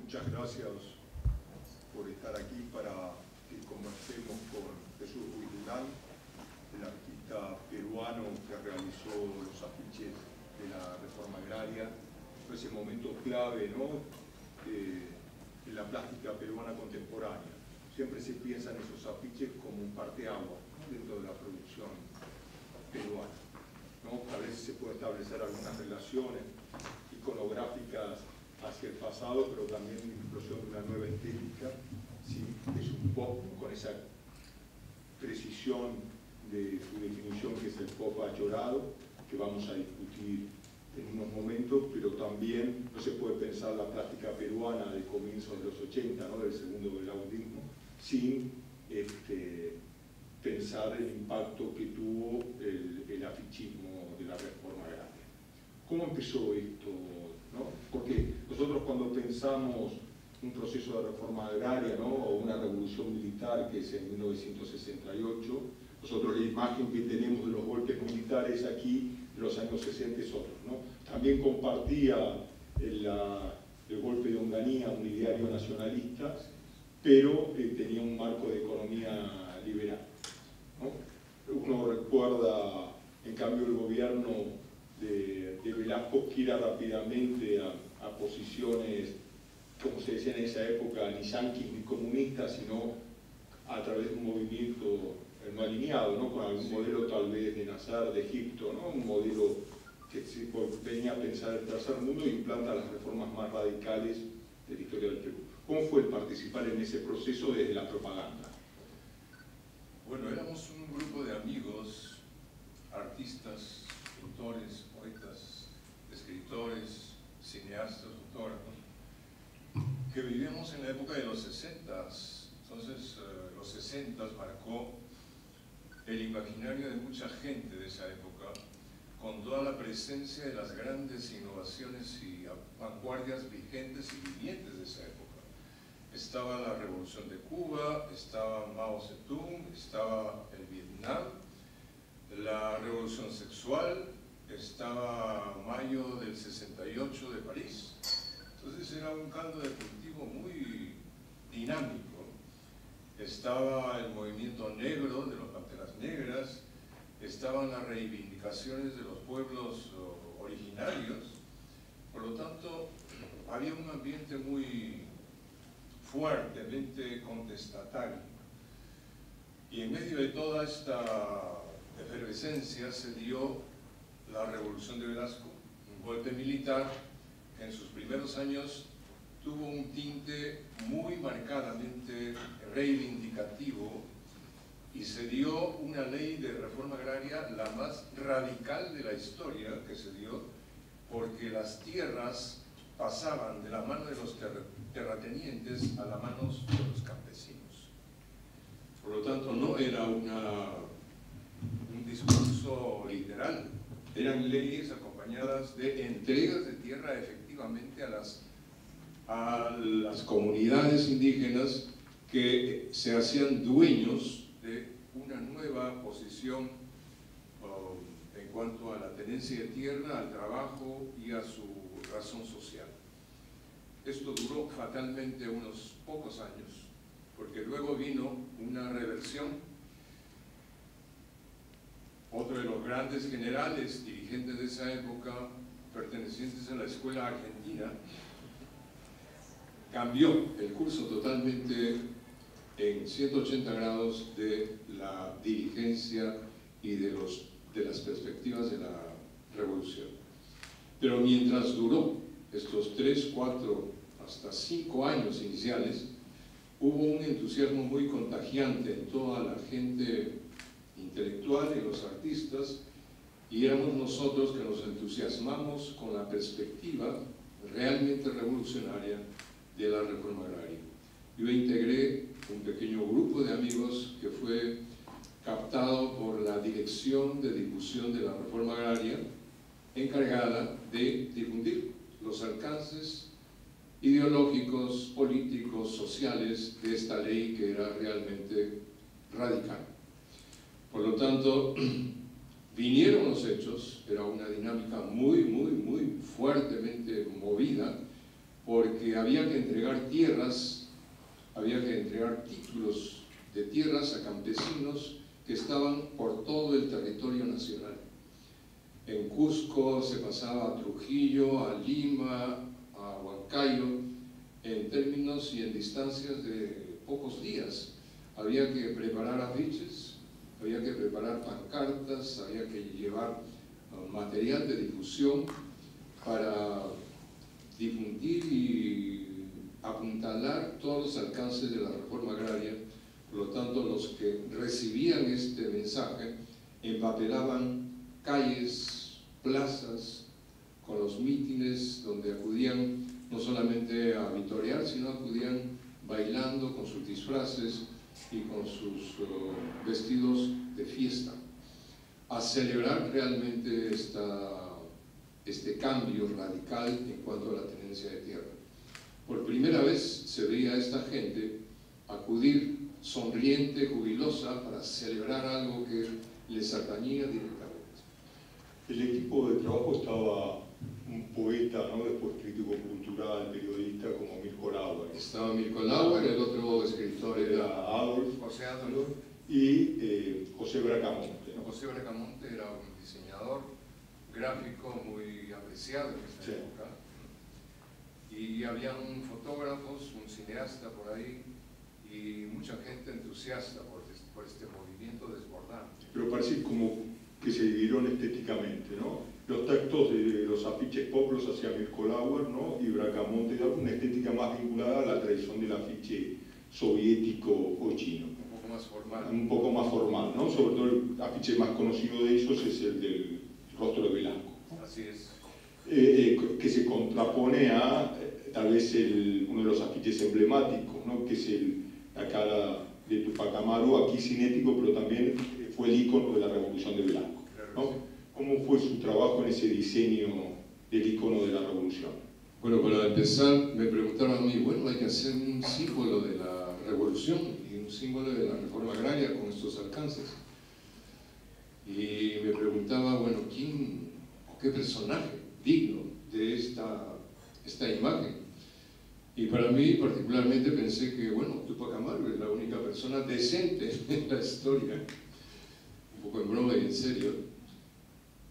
Muchas gracias por estar aquí para que conversemos con Jesús Ruiz Durán, el artista peruano que realizó los afiches de la reforma agraria. Fue ese momento clave, ¿no?, en la plástica peruana contemporánea. Siempre se piensa en esos afiches como un parteaguas, ¿no?, dentro de la producción peruana, ¿no? A veces se puede establecer algunas relaciones iconográficas hacia el pasado, pero también la inclusión de una nueva estética, ¿sí? Es un pop con esa precisión de su definición, que es el pop achorado, que vamos a discutir en unos momentos, pero también no se puede pensar la plástica peruana de comienzos de los 80, ¿no?, del segundo belaudismo, sin pensar el impacto que tuvo el afichismo de la reforma agraria. ¿Cómo empezó esto, ¿no? Porque nosotros cuando pensamos un proceso de reforma agraria, ¿no?, o una revolución militar, que es en 1968, nosotros la imagen que tenemos de los golpes militares aquí de los años 60 es otro, ¿no? También compartía el golpe de Onganía, un ideario nacionalista, pero tenía un marco de economía liberal, ¿no? Uno recuerda, en cambio, el gobierno de Velasco gira rápidamente a posiciones, como se decía en esa época, ni yanquis ni comunistas, sino a través de un movimiento no alineado, ¿no?, con algún modelo tal vez de Nasser, de Egipto, ¿no?, un modelo que se venía a pensar el tercer mundo e implanta las reformas más radicales de la historia del Perú. ¿Cómo fue el participar en ese proceso desde la propaganda? Bueno, éramos un grupo de amigos, artistas, pintores, poetas, escritores, cineastas, fotógrafos, que vivíamos en la época de los 60s. Entonces, los 60s marcó el imaginario de mucha gente de esa época, con toda la presencia de las grandes innovaciones y vanguardias vigentes y vivientes de esa época. Estaba la Revolución de Cuba, estaba Mao Zedong, estaba el Vietnam, la Revolución Sexual, estaba Mayo del 68 de París. Entonces era un caldo de cultivo muy dinámico. Estaba el movimiento negro de las Panteras Negras, estaban las reivindicaciones de los pueblos originarios. Por lo tanto, había un ambiente muy fuertemente contestatario. Y en medio de toda esta efervescencia se dio la Revolución de Velasco, un golpe militar que en sus primeros años tuvo un tinte muy marcadamente reivindicativo, y se dio una ley de reforma agraria, la más radical de la historia que se dio, porque las tierras pasaban de la mano de los terratenientes a las manos de los campesinos. Por lo tanto, no era un discurso literal, eran leyes acompañadas de entregas de tierra efectivamente a las comunidades indígenas, que se hacían dueños de una nueva posición en cuanto a la tenencia de tierra, al trabajo y a su razón social. Esto duró fatalmente unos pocos años, porque luego vino una reversión. Otro de los grandes generales, dirigentes de esa época, pertenecientes a la escuela argentina, cambió el curso totalmente en 180 grados de la dirigencia y de las perspectivas de la revolución. Pero mientras duró estos 3, 4, hasta 5 años iniciales, hubo un entusiasmo muy contagiante en toda la gente intelectual y los artistas, y éramos nosotros que nos entusiasmamos con la perspectiva realmente revolucionaria de la reforma agraria. Yo integré un pequeño grupo de amigos que fue captado por la Dirección de Difusión de la Reforma Agraria, encargada de difundir los alcances ideológicos, políticos, sociales de esta ley, que era realmente radical. Por lo tanto, vinieron los hechos, era una dinámica muy fuertemente movida, porque había que entregar tierras, había que entregar títulos de tierras a campesinos que estaban por todo el territorio nacional. En Cusco se pasaba a Trujillo, a Lima, a Huancayo, en términos y en distancias de pocos días. Había que preparar afiches, había que preparar pancartas, había que llevar material de difusión para difundir y apuntalar todos los alcances de la reforma agraria. Por lo tanto, los que recibían este mensaje empapelaban calles, plazas, con los mítines donde acudían no solamente a vitorear, sino acudían bailando con sus disfraces y con sus vestidos de fiesta, a celebrar realmente este cambio radical en cuanto a la tenencia de tierra. Por primera vez se veía a esta gente acudir sonriente, jubilosa, para celebrar algo que les atañía directamente. El equipo de trabajo estaba un poeta, ¿no? Después crítico cultural, periodista, como Mirko Lauer. Estaba Mirko Lauer, el otro escritor era Adolf, José Adolf y José Bracamonte, ¿no? José Bracamonte era un diseñador gráfico muy apreciado en esa época. Y habían fotógrafos, un cineasta por ahí, y mucha gente entusiasta por este movimiento desbordante. Pero parece como que se dividieron estéticamente, ¿no? Los textos de los afiches pop los hacía Mirko Lauer, ¿no? Y Bracamonte daba una estética más vinculada a la tradición del afiche soviético o chino. Un poco más formal. Un poco más formal, ¿no? Sobre todo el afiche más conocido de ellos es el del rostro de Velasco. Así es. Que se contrapone a tal vez uno de los afiches emblemáticos, ¿no? Que es la cara de Tupac Amaru, aquí cinético, pero también fue el ícono de la revolución de Velasco, ¿no? ¿Cómo fue su trabajo en ese diseño del ícono de la revolución? Bueno, para empezar me preguntaron a mí, bueno, hay que hacer un símbolo de la revolución y un símbolo de la reforma agraria con estos alcances. Y me preguntaba, bueno, ¿quién o qué personaje digno de esta imagen? Y para mí particularmente pensé que, bueno, Tupac Amaru es la única persona decente en la historia, un poco en broma y en serio,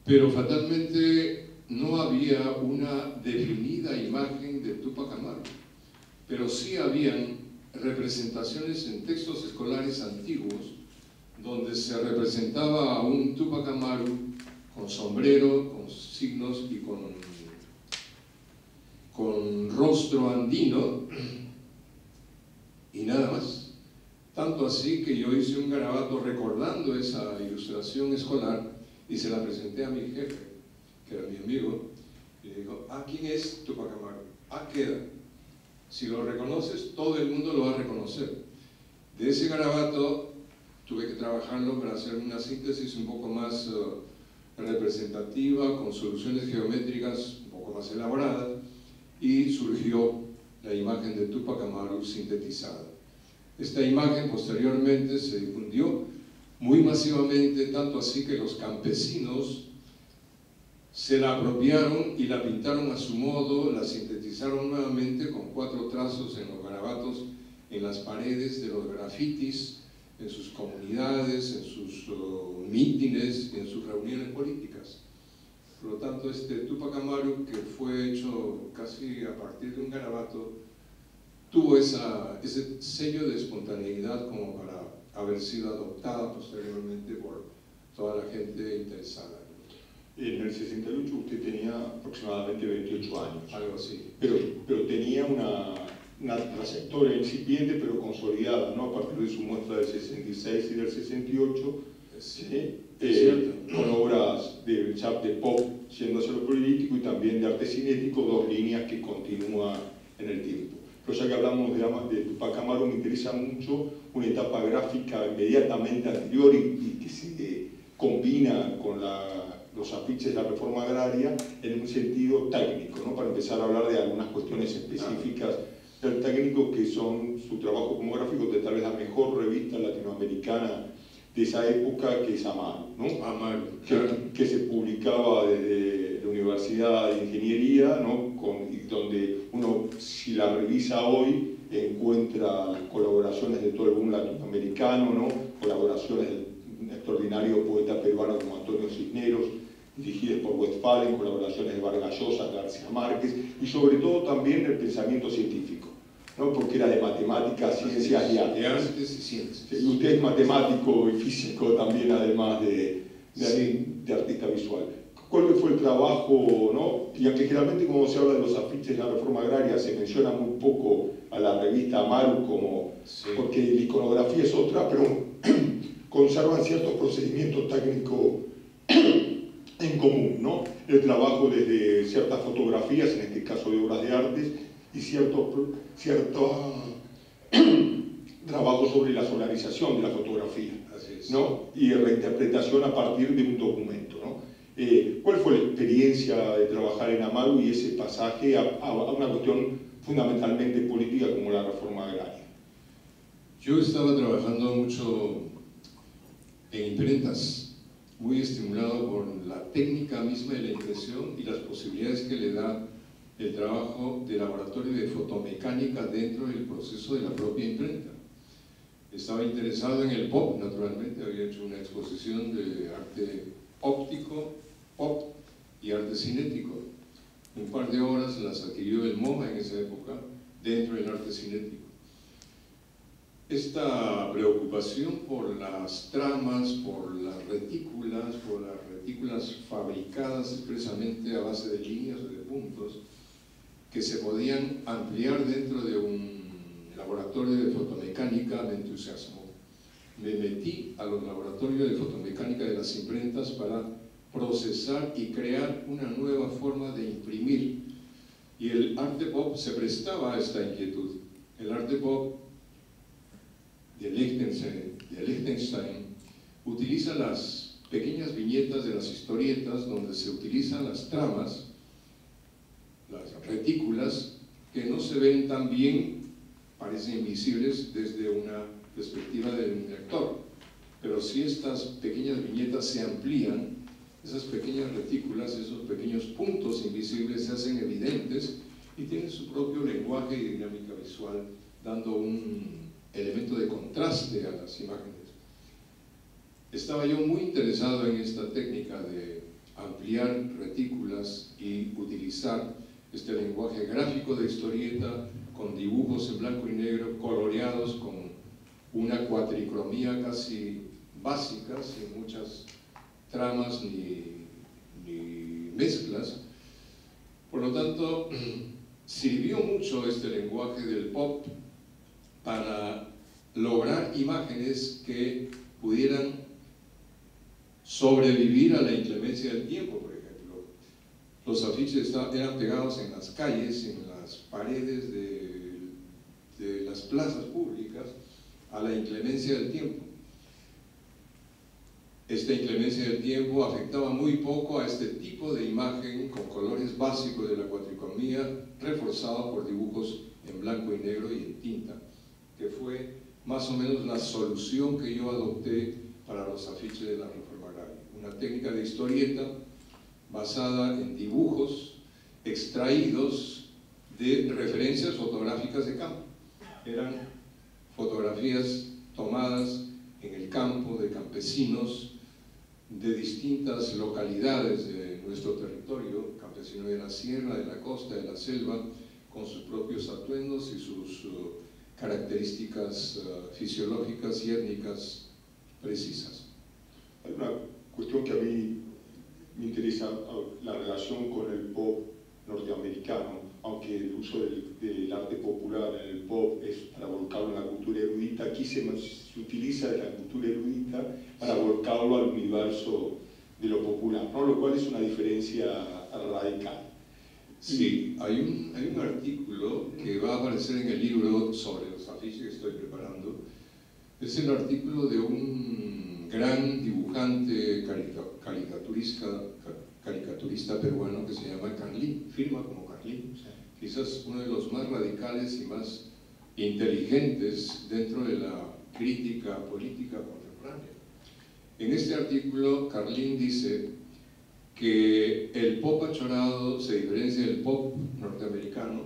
pero fatalmente no había una definida imagen de Tupac Amaru, pero sí habían representaciones en textos escolares antiguos donde se representaba a un Tupac Amaru con sombrero, con signos y con rostro andino y nada más. Tanto así que yo hice un garabato recordando esa ilustración escolar y se la presenté a mi jefe, que era mi amigo, y le digo, ¿quién es Tupac Amaru? Queda. Si lo reconoces, todo el mundo lo va a reconocer. De ese garabato tuve que trabajarlo para hacer una síntesis un poco más representativa, con soluciones geométricas un poco más elaboradas, y surgió la imagen de Tupac Amaru sintetizada. Esta imagen posteriormente se difundió muy masivamente, tanto así que los campesinos se la apropiaron y la pintaron a su modo, la sintetizaron nuevamente con 4 trazos en los garabatos, en las paredes de los grafitis, en sus comunidades, en sus mítines y en sus reuniones políticas. Por lo tanto, este Tupac Amaru, que fue hecho casi a partir de un garabato, tuvo ese sello de espontaneidad como para haber sido adoptada posteriormente por toda la gente interesada. En el 68 usted tenía aproximadamente 28 años. Algo así. Pero tenía una trayectoria incipiente pero consolidada, ¿no? A partir de su muestra del 66 y del 68, ¿sí? Con obras de pop yendo hacia lo político y también de arte cinético, 2 líneas que continúan en el tiempo. Pero ya que hablamos de Tupac Amaru, me interesa mucho una etapa gráfica inmediatamente anterior y que se combina con los afiches de la reforma agraria en un sentido técnico, ¿no? Para empezar a hablar de algunas cuestiones específicas del técnico que son su trabajo como gráfico de tal vez la mejor revista latinoamericana de esa época, que es Amaru, ¿no? Amaru, que se publicaba desde la Universidad de Ingeniería, ¿no? donde uno, si la revisa hoy, encuentra las colaboraciones de todo el boom latinoamericano, ¿no? Colaboraciones del extraordinario poeta peruano como Antonio Cisneros, dirigidas por Westphalen, colaboraciones de Vargas Llosa, García Márquez, y sobre todo también el pensamiento científico, ¿no? Porque era de matemáticas, ciencias y artes. De artes y ciencias. Y usted es matemático y físico también, además de artista visual. ¿Cuál fue el trabajo, no? Y aunque generalmente cuando se habla de los afiches de la reforma agraria se menciona muy poco a la revista Amaru, como, porque la iconografía es otra, pero conservan ciertos procedimientos técnicos en común, ¿no? El trabajo desde ciertas fotografías, en este caso de obras de artes, y cierto trabajo sobre la solarización de la fotografía, ¿no? Y reinterpretación a partir de un documento, ¿no? ¿Cuál fue la experiencia de trabajar en Amaru y ese pasaje a una cuestión fundamentalmente política como la reforma agraria? Yo estaba trabajando mucho en imprentas, muy estimulado por la técnica misma de la impresión y las posibilidades que le da el trabajo de laboratorio de fotomecánica dentro del proceso de la propia imprenta. Estaba interesado en el pop, naturalmente, había hecho una exposición de arte óptico, pop y arte cinético. Un par de obras las adquirió el MoMA en esa época, dentro del arte cinético. Esta preocupación por las tramas, por las retículas fabricadas expresamente a base de líneas o de puntos, que se podían ampliar dentro de un laboratorio de fotomecánica, me entusiasmó. Me metí a los laboratorios de fotomecánica de las imprentas para procesar y crear una nueva forma de imprimir. Y el arte pop se prestaba a esta inquietud. El arte pop de Liechtenstein utiliza las pequeñas viñetas de las historietas donde se utilizan las tramas, las retículas, que no se ven tan bien, parecen invisibles desde una perspectiva del lector, pero si estas pequeñas viñetas se amplían, esas pequeñas retículas, esos pequeños puntos invisibles se hacen evidentes y tienen su propio lenguaje y dinámica visual, dando un elemento de contraste a las imágenes. Estaba yo muy interesado en esta técnica de ampliar retículas y utilizar este lenguaje gráfico de historieta con dibujos en blanco y negro, coloreados con una cuatricromía casi básica, sin muchas tramas ni mezclas. Por lo tanto, sirvió mucho este lenguaje del pop para lograr imágenes que pudieran sobrevivir a la inclemencia del tiempo, por ejemplo. Los afiches eran pegados en las calles, en las paredes de las plazas públicas, a la inclemencia del tiempo. Esta inclemencia del tiempo afectaba muy poco a este tipo de imagen con colores básicos de la cuatricromía, reforzado por dibujos en blanco y negro y en tinta, que fue más o menos la solución que yo adopté para los afiches de la reforma agraria. Una técnica de historieta basada en dibujos extraídos de referencias fotográficas de campo. Eran fotografías tomadas en el campo de campesinos de distintas localidades de nuestro territorio, campesinos de la sierra, de la costa, de la selva, con sus propios atuendos y sus características fisiológicas y étnicas precisas. Hay una cuestión que a mí me interesa, la relación con el pop norteamericano, aunque el uso del arte popular en el pop es para volcarlo en la cultura erudita, aquí se utiliza de la cultura erudita para volcarlo al universo de lo popular, ¿no? Lo cual es una diferencia radical. Sí, hay un artículo que va a aparecer en el libro sobre los afiches que estoy preparando. Es el artículo de un gran dibujante caricaturista peruano que se llama Carlín, firma como Carlín, quizás uno de los más radicales y más inteligentes dentro de la crítica política contemporánea. En este artículo, Carlín dice: que el pop achorado se diferencia del pop norteamericano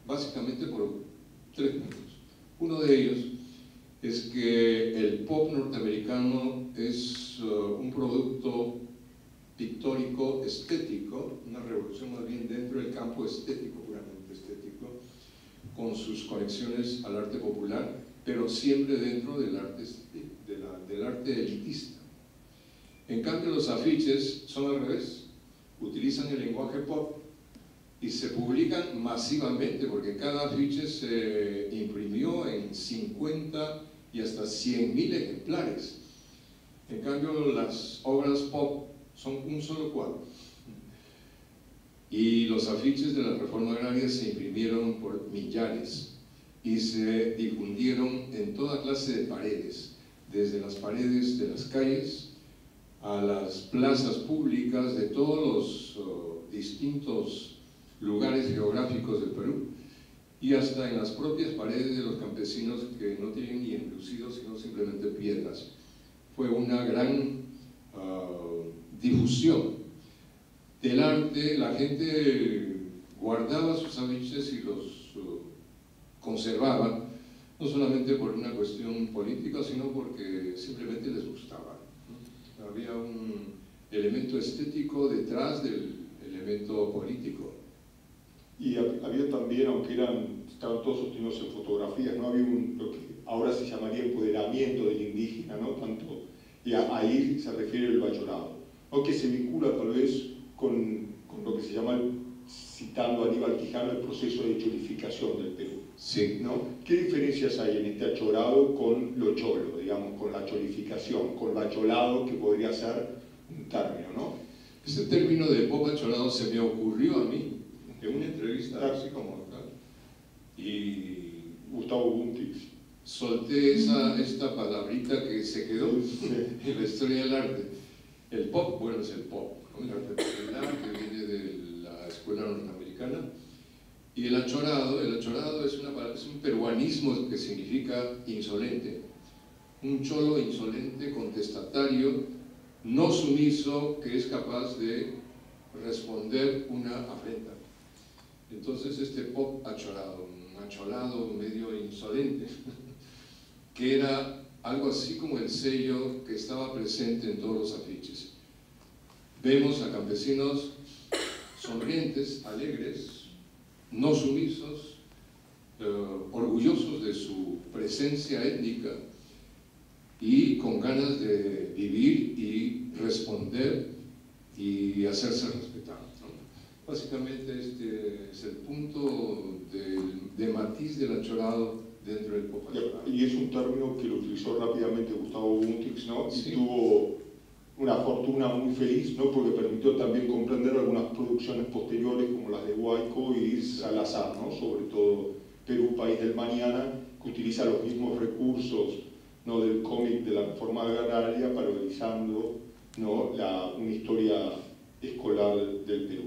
básicamente por 3 puntos. Uno de ellos es que el pop norteamericano es un producto pictórico, estético, una revolución más bien dentro del campo estético, puramente estético, con sus conexiones al arte popular, pero siempre dentro del arte, del arte elitista. En cambio, los afiches son al revés, utilizan el lenguaje pop y se publican masivamente, porque cada afiche se imprimió en 50 y hasta 100.000 ejemplares. En cambio, las obras pop son un solo cuadro. Y los afiches de la reforma agraria se imprimieron por millares y se difundieron en toda clase de paredes, desde las paredes de las calles a las plazas públicas de todos los distintos lugares geográficos del Perú, y hasta en las propias paredes de los campesinos que no tienen ni enlucidos sino simplemente piedras. Fue una gran difusión del arte. La gente guardaba sus afiches y los conservaba, no solamente por una cuestión política, sino porque simplemente les gustaba. Había un elemento estético detrás del elemento político. Y había también, aunque estaban todos sostenidos en fotografías, ¿no? Había lo que ahora se llamaría empoderamiento del indígena, ¿no? Tanto, y ahí se refiere el bachorado, ¿no? Que se vincula tal vez con lo que se llama, citando a Aníbal Quijano, el proceso de cholificación del Perú. Sí. ¿No? ¿Qué diferencias hay en este achorado con lo cholo, digamos, con la cholificación, con bacholado, que podría ser un término, ¿no? Este término de pop achorado se me ocurrió a mí en una entrevista así como tal, y Gustavo Buntix solté esta palabrita que se quedó en la historia del arte. El pop, bueno, es el pop, ¿no? El arte popular que viene de la escuela norteamericana. Y el achorado es un peruanismo que significa insolente. Un cholo insolente, contestatario, no sumiso, que es capaz de responder una afrenta. Entonces este pop achorado, un acholado medio insolente, que era algo así como el sello que estaba presente en todos los afiches. Vemos a campesinos sonrientes, alegres, no sumisos, orgullosos de su presencia étnica y con ganas de vivir y responder y hacerse respetar, ¿no? Básicamente este es el punto de matiz del achorado dentro del pop achorado. Y es un término que lo utilizó rápidamente Gustavo Buntix, ¿no? Sí. Y tuvo una fortuna muy feliz, ¿no? Porque permitió también comprender algunas producciones posteriores como las de Huayco y Salazar, ¿no? Sobre todo Perú, País del Mañana, que utiliza los mismos recursos, ¿no? Del cómic de la reforma agraria, parodiando, ¿no? Una historia escolar del Perú.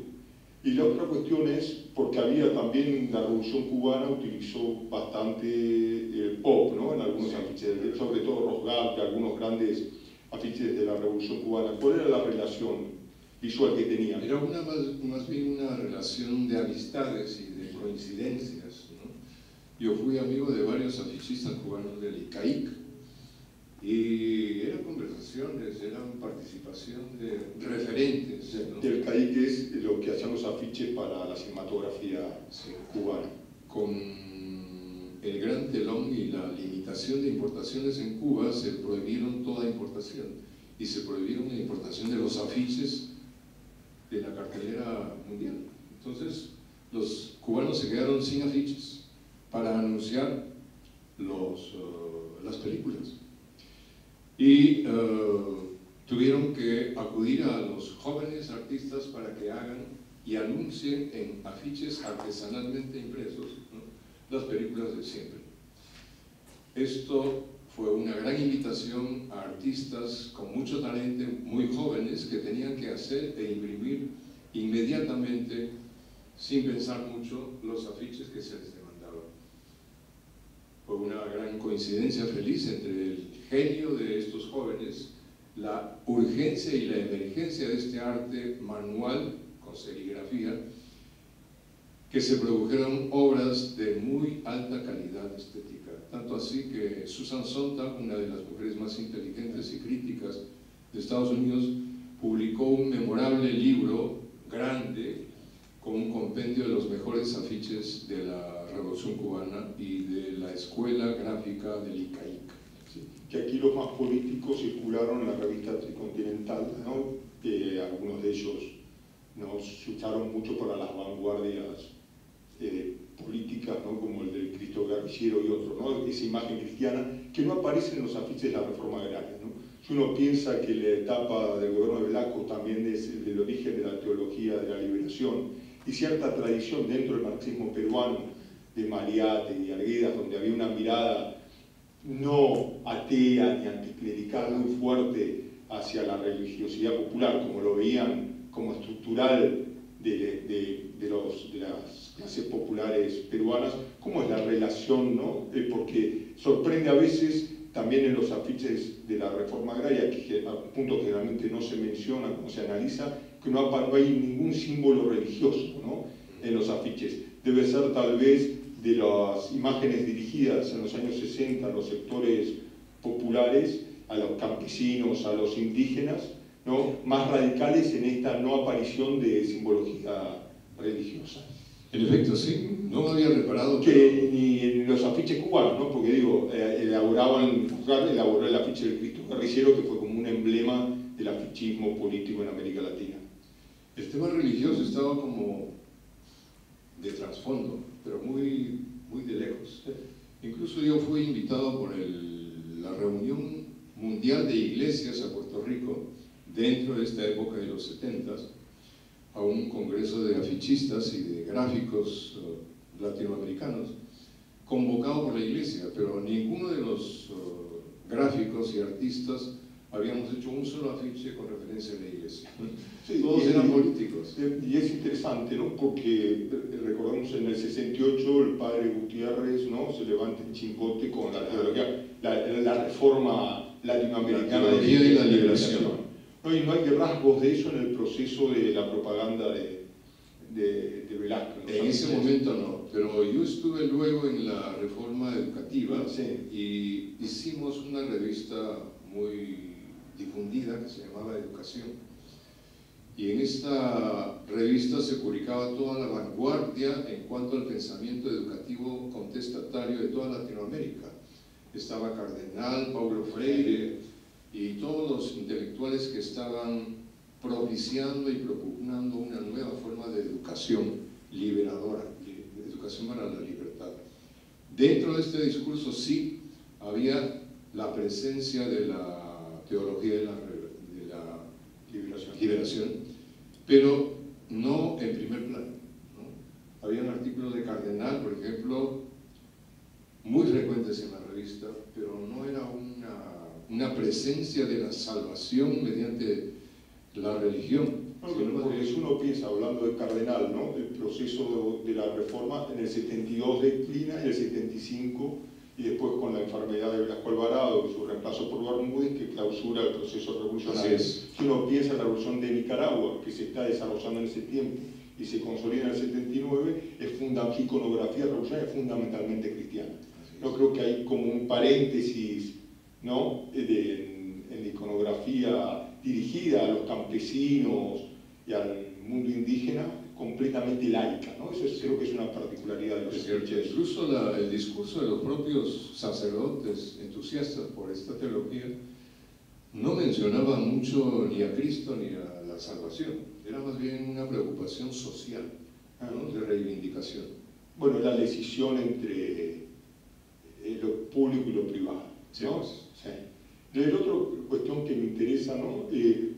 Y la otra cuestión es, porque había también la Revolución Cubana utilizó bastante el pop, ¿no? En algunos afiches, sobre todo Rosgat, algunos grandes afiches de la Revolución Cubana. ¿Cuál era la relación visual que tenían? Era más bien una relación de amistades y de coincidencias, ¿no? Yo fui amigo de varios afichistas cubanos del ICAIC y eran conversaciones, eran participación de referentes, ¿no? Del CAIC es lo que hacían los afiches para la cinematografía cubana. Con el gran telón y la limitación de importaciones en Cuba se prohibieron toda importación y se prohibieron la importación de los afiches de la cartelera mundial. Entonces los cubanos se quedaron sin afiches para anunciar las películas y tuvieron que acudir a los jóvenes artistas para que hagan y anuncien en afiches artesanalmente impresos, ¿no? Las películas de siempre. Esto fue una gran invitación a artistas con mucho talento, muy jóvenes, que tenían que hacer e imprimir inmediatamente, sin pensar mucho, los afiches que se les demandaban. Fue una gran coincidencia feliz entre el genio de estos jóvenes la urgencia y la emergencia de este arte manual con serigrafía, que se produjeron obras de muy alta calidad estética. Tanto así que Susan Sontag, una de las mujeres más inteligentes y críticas de Estados Unidos, publicó un memorable libro grande con un compendio de los mejores afiches de la Revolución Cubana y de la Escuela Gráfica del ICAIC. Sí, que aquí los más políticos circularon en la revista Tricontinental, ¿no? Algunos de ellos ¿no? se usaron mucho para las vanguardias políticas, ¿no? Como el del Cristo guerrillero y otro, ¿no? Esa imagen cristiana que no aparece en los afiches de la reforma agraria, ¿no? Si uno piensa que la etapa del gobierno de Velasco también es el del origen de la teología de la liberación y cierta tradición dentro del marxismo peruano de Mariate y Arguedas, donde había una mirada no atea ni anticlerical muy fuerte hacia la religiosidad popular, como lo veían como estructural de las clases populares peruanas, cómo es la relación, ¿no? Porque sorprende a veces también en los afiches de la reforma agraria, que a un punto que generalmente no se menciona, no se analiza, que no hay ningún símbolo religioso, ¿no? En los afiches. Debe ser tal vez de las imágenes dirigidas en los años 60 a los sectores populares, a los campesinos, a los indígenas, ¿no? Más radicales en esta no aparición de simbología religiosa. En efecto, sí, no había reparado que ni en los afiches cubanos, ¿no? Porque digo, elaboró el afiche del Cristo guerrillero, que fue como un emblema del afichismo político en América Latina. El tema religioso estaba como de trasfondo, pero muy de lejos. Incluso yo fui invitado por la Reunión Mundial de Iglesias a Puerto Rico, dentro de esta época de los 70s, a un congreso de afichistas y de gráficos latinoamericanos, convocado por la iglesia, pero ninguno de los gráficos y artistas habíamos hecho un solo afiche con referencia a la iglesia. Sí, todos eran políticos. Y es interesante, ¿no? Porque recordemos en el 68 el padre Gutiérrez, ¿no? Se levanta en Chimbote con la teología, la reforma latinoamericana de la liberación. No, y no hay rasgos de eso en el proceso de la propaganda de Velasco. En ese momento no, pero yo estuve luego en la reforma educativa, sí, y hicimos una revista muy difundida que se llamaba Educación. Y en esta revista se publicaba toda la vanguardia en cuanto al pensamiento educativo contestatario de toda Latinoamérica. Estaba Cardenal, Paulo Freire y todos los intelectuales que estaban propiciando y propugnando una nueva forma de educación liberadora, de educación para la libertad. Dentro de este discurso sí había la presencia de la teología de la liberación, pero no en primer plano, ¿no? Había un artículo de Cardenal, por ejemplo, muy frecuentes en la revista, pero no era una presencia de la salvación mediante la religión. Porque si uno piensa, hablando de Cardenal, ¿no? El proceso de la reforma en el 72 declina, en el 75, y después con la enfermedad de Velasco Alvarado y su reemplazo por Bermúdez, que clausura el proceso revolucionario. Si uno piensa en la revolución de Nicaragua, que se está desarrollando en ese tiempo y se consolida en el 79, iconografía revolucionaria es fundamentalmente cristiana. Yo creo que hay como un paréntesis, ¿no? en la iconografía dirigida a los campesinos y al mundo indígena, completamente laica, ¿no? Eso creo que es una particularidad de los afiches. Incluso el discurso de los propios sacerdotes entusiastas por esta teología no mencionaba mucho ni a Cristo ni a la salvación. Era más bien una preocupación social, ¿no? De reivindicación. Bueno, la decisión entre lo público y lo privado, ¿no? Sí. La otra cuestión que me interesa, ¿no?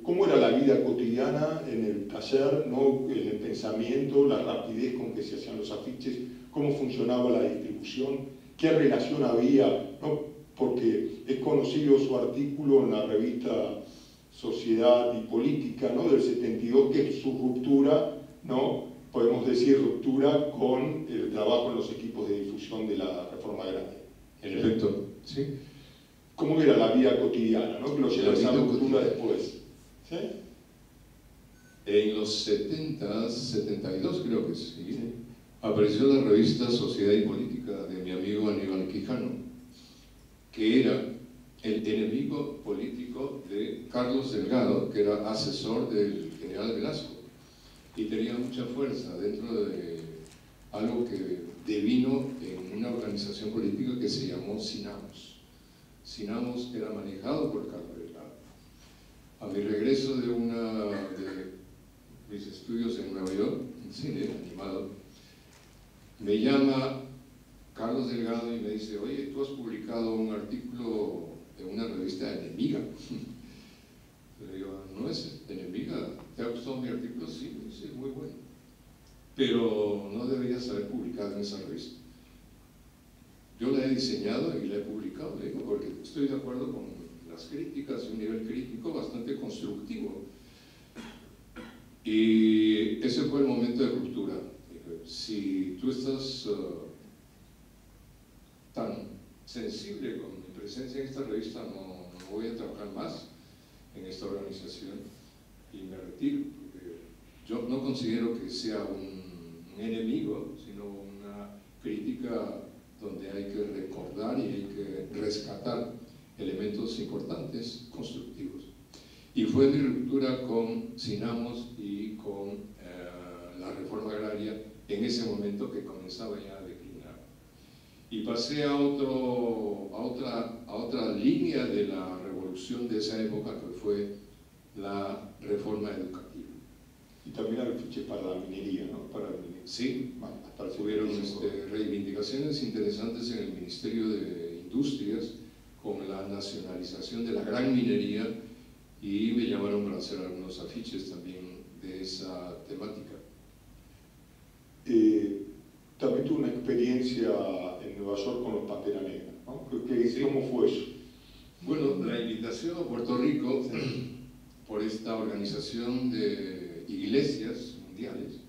¿Cómo era la vida cotidiana en el taller, ¿no? En el pensamiento, la rapidez con que se hacían los afiches, cómo funcionaba la distribución, qué relación había, ¿no? Porque es conocido su artículo en la revista Sociedad y Política, ¿no? Del 72, que es su ruptura, ¿no? Podemos decir ruptura con el trabajo en los equipos de difusión de la reforma agraria. En efecto, sí. ¿Cómo era la vida cotidiana, ¿no? Que lo lleva a esa ruptura después. ¿Sí? En los 70, 72 creo que sí, apareció la revista Sociedad y Política de mi amigo Aníbal Quijano, que era el enemigo político de Carlos Delgado, que era asesor del general Velasco, y tenía mucha fuerza dentro de algo que devino en una organización política que se llamó Sinamos. Sinamos era manejado por Carlos Delgado. A mi regreso de mis estudios en Nueva York, en cine animado, me llama Carlos Delgado y me dice: oye, tú has publicado un artículo en una revista enemiga. Le digo: no es enemiga, ¿te ha gustado mi artículo? Sí, sí, muy bueno, pero no deberías haber publicado en esa revista. Yo la he diseñado y la he publicado, le digo, porque estoy de acuerdo con las críticas de un nivel crítico bastante constructivo. Y ese fue el momento de ruptura. Si tú estás tan sensible con mi presencia en esta revista, no voy a trabajar más en esta organización y me retiro, porque yo no considero que sea un enemigo, sino una crítica donde hay que recordar y hay que rescatar elementos importantes, constructivos. Y fue mi ruptura con Sinamos y con la reforma agraria en ese momento que comenzaba ya a declinar. Y pasé a otra línea de la revolución de esa época, que fue la reforma educativa. Y también al fiche para la minería, ¿no? Para el minería. Sí, tuvieron reivindicaciones interesantes en el Ministerio de Industrias con la nacionalización de la gran minería, y me llamaron para hacer algunos afiches también de esa temática. También tuve una experiencia en Nueva York con los Pantera Negra, ¿no? Sí. ¿Cómo fue eso? Bueno, la invitación a Puerto Rico por esta organización de iglesias mundiales.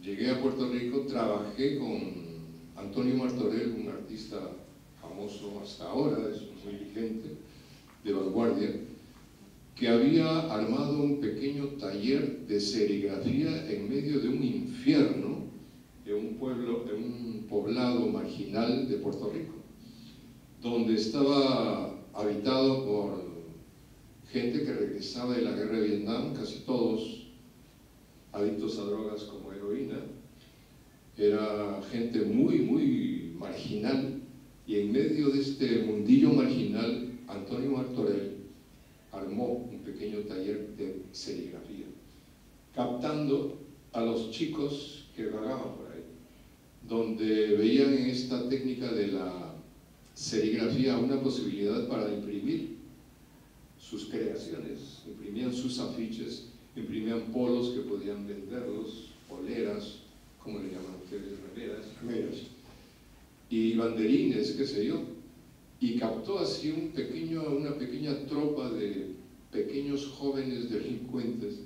Llegué a Puerto Rico, trabajé con Antonio Martorell, un artista famoso hasta ahora, es muy vigente, de vanguardia, que había armado un pequeño taller de serigrafía en medio de un infierno, de un poblado marginal de Puerto Rico, donde estaba habitado por gente que regresaba de la guerra de Vietnam, casi todos adictos a drogas como heroína. Era gente muy, muy marginal, y en medio de este mundillo marginal, Antonio Martorell armó un pequeño taller de serigrafía, captando a los chicos que vagaban por ahí, donde veían en esta técnica de la serigrafía una posibilidad para imprimir sus creaciones. Imprimían sus afiches, imprimían polos que podían venderlos, poleras, ¿cómo le llaman ustedes? Remeras, y banderines, qué sé yo. Y captó así una pequeña tropa de pequeños jóvenes delincuentes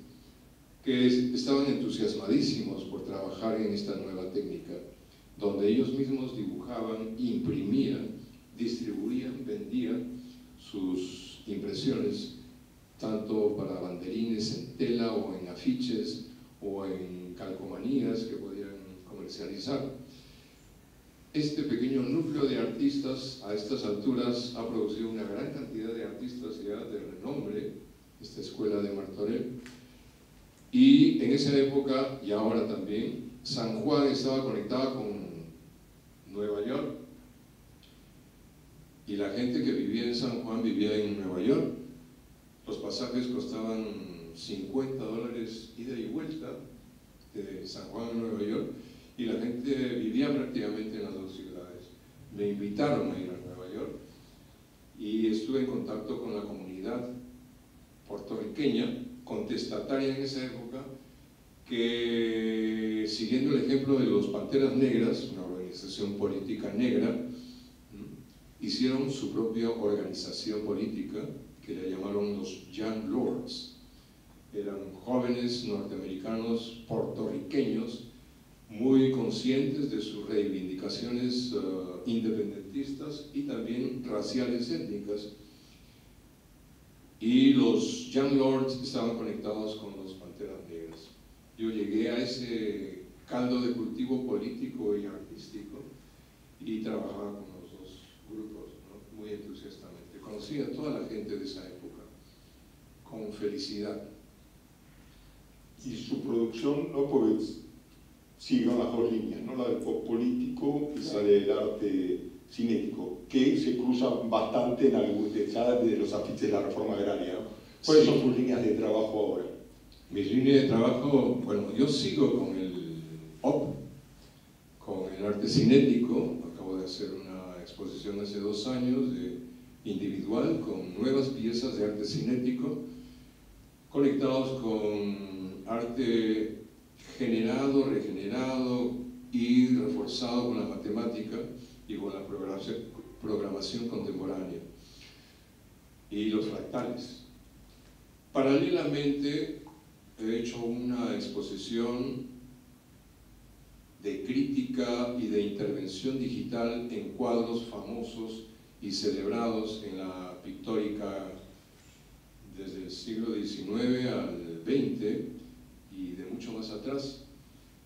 que estaban entusiasmadísimos por trabajar en esta nueva técnica, donde ellos mismos dibujaban, imprimían, distribuían, vendían sus impresiones, tanto para banderines en tela o en afiches o en calcomanías que podían comercializar. Este pequeño núcleo de artistas a estas alturas ha producido una gran cantidad de artistas ya de renombre, esta escuela de Martorell. Y en esa época, y ahora también, San Juan estaba conectada con Nueva York, y la gente que vivía en San Juan vivía en Nueva York. Los pasajes costaban $50 ida y vuelta de San Juan a Nueva York, y la gente vivía prácticamente en las dos ciudades. Me invitaron a ir a Nueva York y estuve en contacto con la comunidad puertorriqueña, contestataria en esa época, que, siguiendo el ejemplo de los Panteras Negras, una organización política negra, hicieron su propia organización política que le llamaron los Young Lords. Eran jóvenes norteamericanos puertorriqueños muy conscientes de sus reivindicaciones independentistas y también raciales étnicas. Y los Young Lords estaban conectados con los Panteras Negras. Yo llegué a ese caldo de cultivo político y artístico y trabajaba con los dos grupos, ¿no? Muy entusiastamente. Conocí a toda la gente de esa época con felicidad. Y su producción, ¿no? Pues siguen las dos líneas, ¿no? La del pop político y la del arte cinético, que se cruzan bastante en algún de los afiches de la reforma agraria, ¿no? ¿Cuáles son sus líneas de trabajo ahora? Mis líneas de trabajo, bueno, yo sigo con el pop, con el arte cinético. Acabo de hacer una exposición hace 2 años individual con nuevas piezas de arte cinético conectados con arte generado, regenerado y reforzado con la matemática y con la programación contemporánea y los fractales. Paralelamente he hecho una exposición de crítica y de intervención digital en cuadros famosos y celebrados en la pictórica desde el siglo XIX al XX y de mucho más atrás.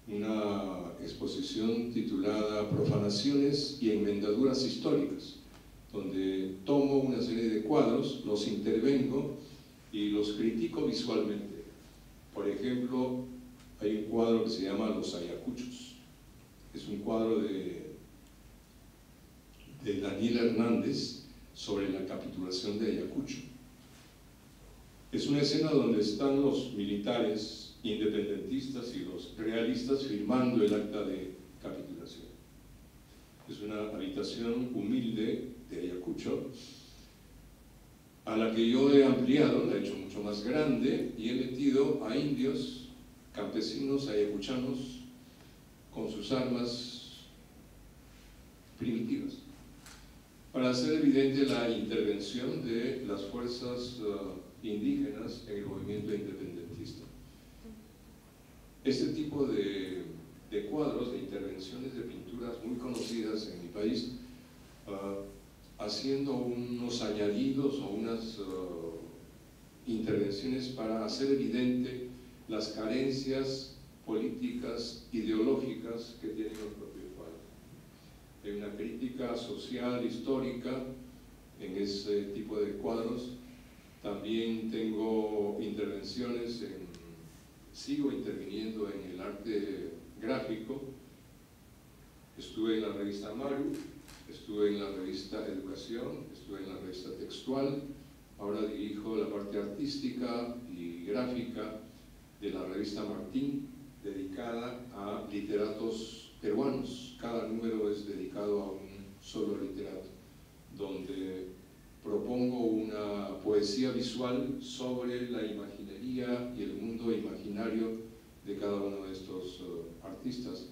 Una exposición titulada Profanaciones y enmendaduras históricas, donde tomo una serie de cuadros, los intervengo y los critico visualmente. Por ejemplo, hay un cuadro que se llama Los Ayacuchos. Es un cuadro de Daniel Hernández sobre la capitulación de Ayacucho. Es una escena donde están los militares independentistas y los realistas firmando el acta de capitulación. Es una habitación humilde de Ayacucho, a la que yo he ampliado, la he hecho mucho más grande y he metido a indios, campesinos, ayacuchanos, con sus armas primitivas, para hacer evidente la intervención de las fuerzas indígenas en el movimiento independentista. Este tipo de cuadros, de intervenciones de pinturas muy conocidas en mi país, haciendo unos añadidos o unas intervenciones para hacer evidente las carencias políticas, ideológicas que tienen los propios cuadros. Hay una crítica social, histórica en ese tipo de cuadros. También tengo intervenciones sigo interviniendo en el arte gráfico. Estuve en la revista Maru, estuve en la revista Educación, estuve en la revista Textual. Ahora dirijo la parte artística y gráfica de la revista Martín, dedicada a literatos peruanos. Cada número es dedicado a un solo literato, donde propongo una poesía visual sobre la imaginería y el mundo imaginario de cada uno de estos artistas,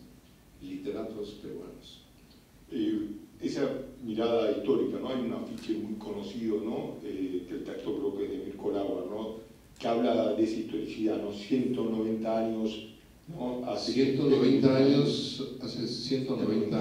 literatos peruanos. Esa mirada histórica, ¿no? Hay un afiche muy conocido, ¿no? Que el texto creo que es de Mirko Lauer, ¿no? Que habla de esa historicidad, ¿no? 190 años, ¿no? Hace 190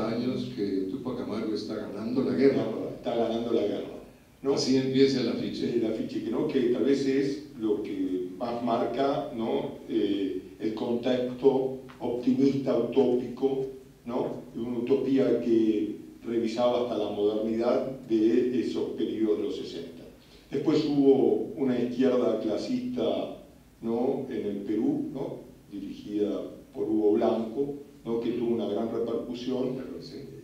años que Túpac Amaru está ganando la guerra. Está ganando la guerra, ¿no? Así empieza el afiche. El afiche, ¿no? Que tal vez es lo que más marca, ¿no? El contexto optimista, utópico, ¿no? Una utopía que revisaba hasta la modernidad de esos periodos de los 60. Después hubo una izquierda clasista, ¿no? En el Perú, ¿no? Dirigida por Hugo Blanco, ¿no? Que tuvo una gran repercusión,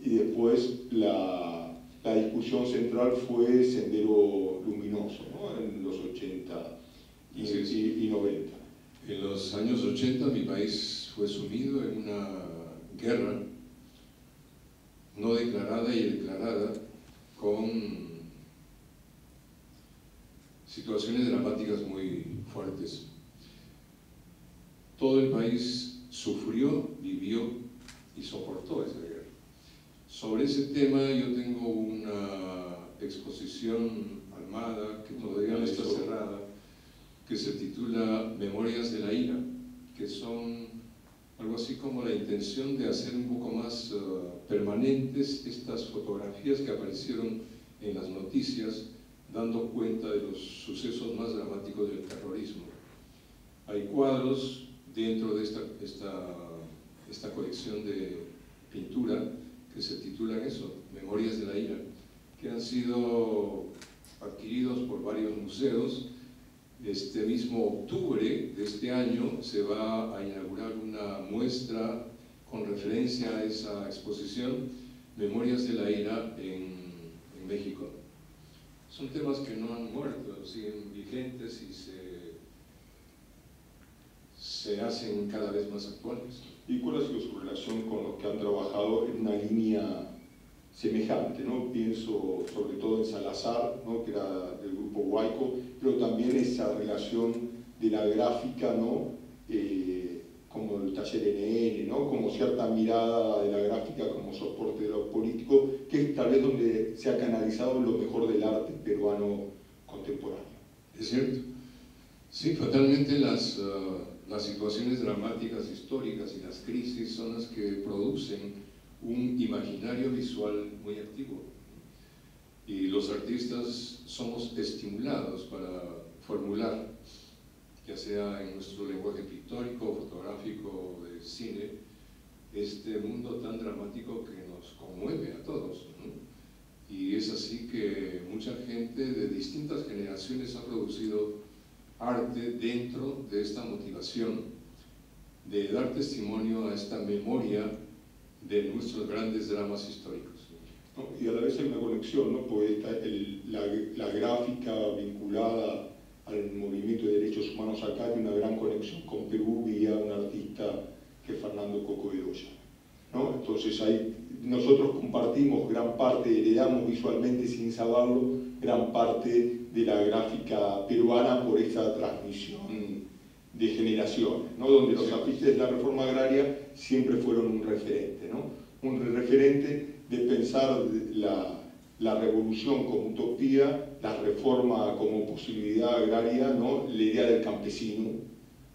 y después la discusión central fue Sendero Luminoso, ¿no? En los 80 y 90. En los años 80 mi país fue sumido en una guerra no declarada y declarada, con situaciones dramáticas muy fuertes. Todo el país sufrió, vivió y soportó esa guerra. Sobre ese tema yo tengo una exposición armada que todavía no está cerrada, que se titula Memorias de la Ira, que son algo así como la intención de hacer un poco más permanentes estas fotografías que aparecieron en las noticias, dando cuenta de los sucesos más dramáticos del terrorismo. Hay cuadros dentro de esta colección de pintura que se titulan eso, Memorias de la Ira, que han sido adquiridos por varios museos. Este mismo octubre de este año se va a inaugurar una muestra con referencia a esa exposición, Memorias de la Ira, en México. Son temas que no han muerto, siguen vigentes y se hacen cada vez más actuales. ¿Y cuál ha sido su relación con los que han trabajado en una línea semejante, ¿no? Pienso sobre todo en Salazar, ¿no? Que era del grupo Huayco, pero también esa relación de la gráfica, ¿no? Como el taller NN, ¿no? Como cierta mirada de la gráfica como soporte de lo político, que es tal vez donde se ha canalizado lo mejor del arte peruano contemporáneo. Es cierto. Sí, fatalmente las situaciones dramáticas históricas y las crisis son las que producen un imaginario visual muy activo. Y los artistas somos estimulados para formular, ya sea en nuestro lenguaje pictórico, fotográfico, de cine, este mundo tan dramático que nos conmueve a todos, ¿no? Y es así que mucha gente de distintas generaciones ha producido arte dentro de esta motivación de dar testimonio a esta memoria de nuestros grandes dramas históricos. ¿No? Y a la vez hay una conexión, ¿no? Porque la gráfica vinculada al movimiento de derechos humanos acá tiene una gran conexión con Perú vía un artista que es Fernando Coco Bedoya, ¿no? Entonces ahí nosotros compartimos gran parte, heredamos visualmente sin saberlo, gran parte de la gráfica peruana por esa transmisión de generaciones, ¿no? Donde los afiches de la reforma agraria siempre fueron un referente, ¿no? Un referente de pensar la revolución como utopía, la reforma como posibilidad agraria, ¿no? La idea del campesino,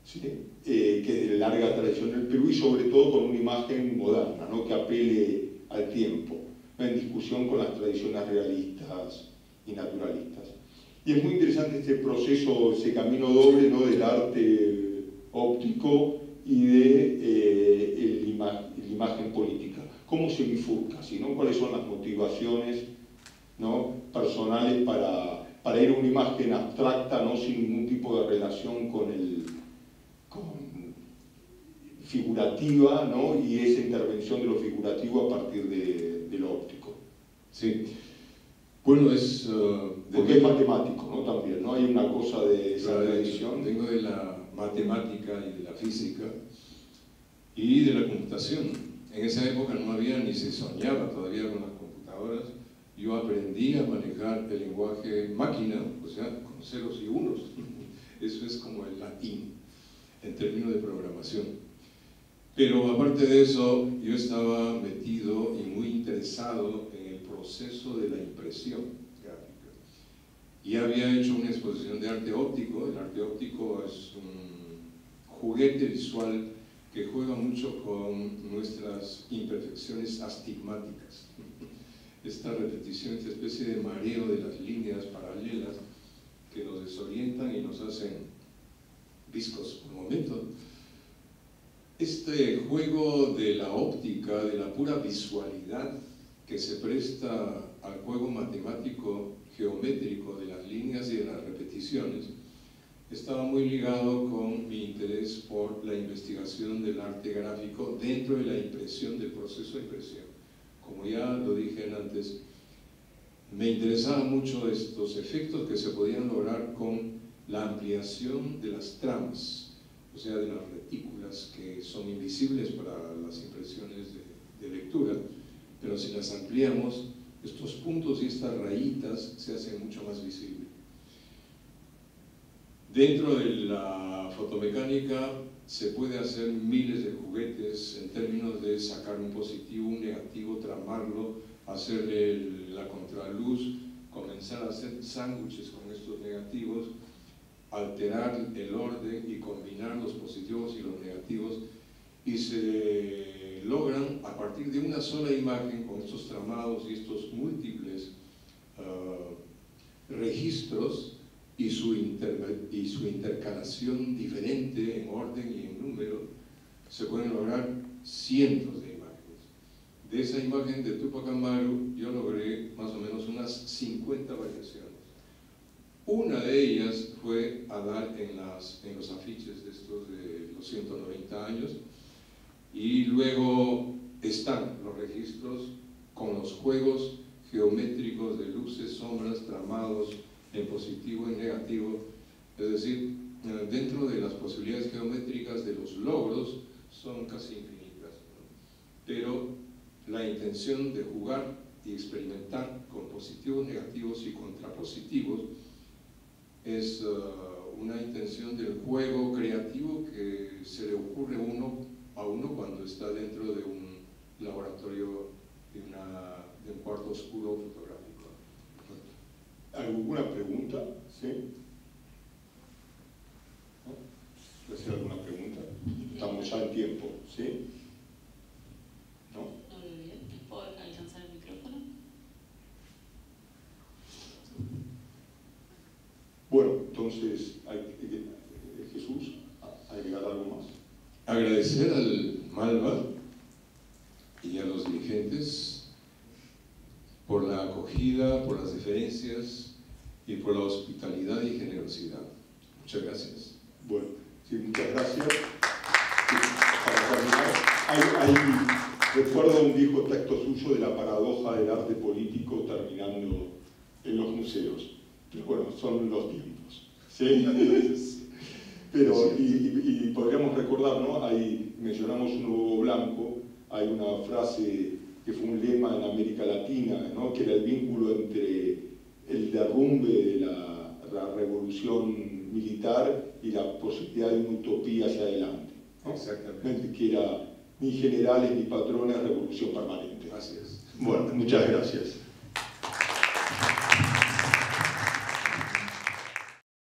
¿sí? Que es de larga tradición en el Perú y sobre todo con una imagen moderna, ¿no? Que apele al tiempo, ¿no? En discusión con las tradiciones realistas y naturalistas. Y es muy interesante este proceso, ese camino doble, ¿no? Del arte óptico y de la imagen política. ¿Cómo se bifurca? ¿Sí, no? ¿Cuáles son las motivaciones, ¿no? Personales para ir a una imagen abstracta, ¿no? Sin ningún tipo de relación con figurativa, ¿no? Y esa intervención de lo figurativo a partir de lo óptico? Sí. Bueno, porque es matemático, ¿no? También, ¿no? Hay una cosa de esa tradición. Vengo de la matemática y de la física y de la computación. En esa época no había ni se soñaba todavía con las computadoras. Yo aprendí a manejar el lenguaje máquina, o sea, con ceros y unos. Eso es como el latín en términos de programación. Pero aparte de eso, yo estaba metido y muy interesado en el proceso de la impresión gráfica. Y había hecho una exposición de arte óptico. El arte óptico es un juguete visual que juega mucho con nuestras imperfecciones astigmáticas. Esta repetición, esta especie de mareo de las líneas paralelas que nos desorientan y nos hacen viscos por momentos. Este juego de la óptica, de la pura visualidad que se presta al juego matemático geométrico de las líneas y de las repeticiones, estaba muy ligado con mi interés por la investigación del arte gráfico dentro de la impresión, del proceso de impresión. Como ya lo dije antes, me interesaban mucho estos efectos que se podían lograr con la ampliación de las tramas, o sea, de las retículas que son invisibles para las impresiones de lectura, pero si las ampliamos, estos puntos y estas rayitas se hacen mucho más visibles. Dentro de la fotomecánica se puede hacer miles de juguetes en términos de sacar un positivo, un negativo, tramarlo, hacerle la contraluz, comenzar a hacer sándwiches con estos negativos, alterar el orden y combinar los positivos y los negativos y se logran a partir de una sola imagen, con estos tramados y estos múltiples registros y su intercalación diferente en orden y en número, se pueden lograr cientos de imágenes. De esa imagen de Túpac Amaru yo logré más o menos unas 50 variaciones. Una de ellas fue a dar en los afiches de estos de los 190 años, y luego están los registros con los juegos geométricos de luces, sombras, tramados en positivo y negativo, es decir, dentro de las posibilidades geométricas de los logros son casi infinitas, ¿no? Pero la intención de jugar y experimentar con positivos, negativos y contrapositivos es una intención del juego creativo que se le ocurre a uno cuando está dentro de un laboratorio, de un cuarto oscuro fotográfico. ¿Alguna pregunta? ¿Sí? ¿No? ¿Puede ser alguna pregunta? Estamos ya en tiempo, ¿sí? ¿No? No veo bien. ¿Puedo alcanzar el micrófono? Bueno, entonces, Jesús, ¿agregar algo más? Agradecer al Malva y a los dirigentes por la acogida, por las deferencias y por la hospitalidad y generosidad. Muchas gracias. Bueno, sí, muchas gracias. Sí, para terminar, recuerdo un viejo texto suyo de la paradoja del arte político terminando en los museos. Pero bueno, son los tiempos, ¿sí? Pero, y podríamos recordar, ¿no? Ahí mencionamos un lobo blanco, hay una frase que fue un lema en América Latina, ¿no? Que era el vínculo entre el derrumbe de la revolución militar y la posibilidad de una utopía hacia adelante, ¿no? Exactamente. Que era ni generales ni patrones, revolución permanente. Así es. Bueno, muchas gracias.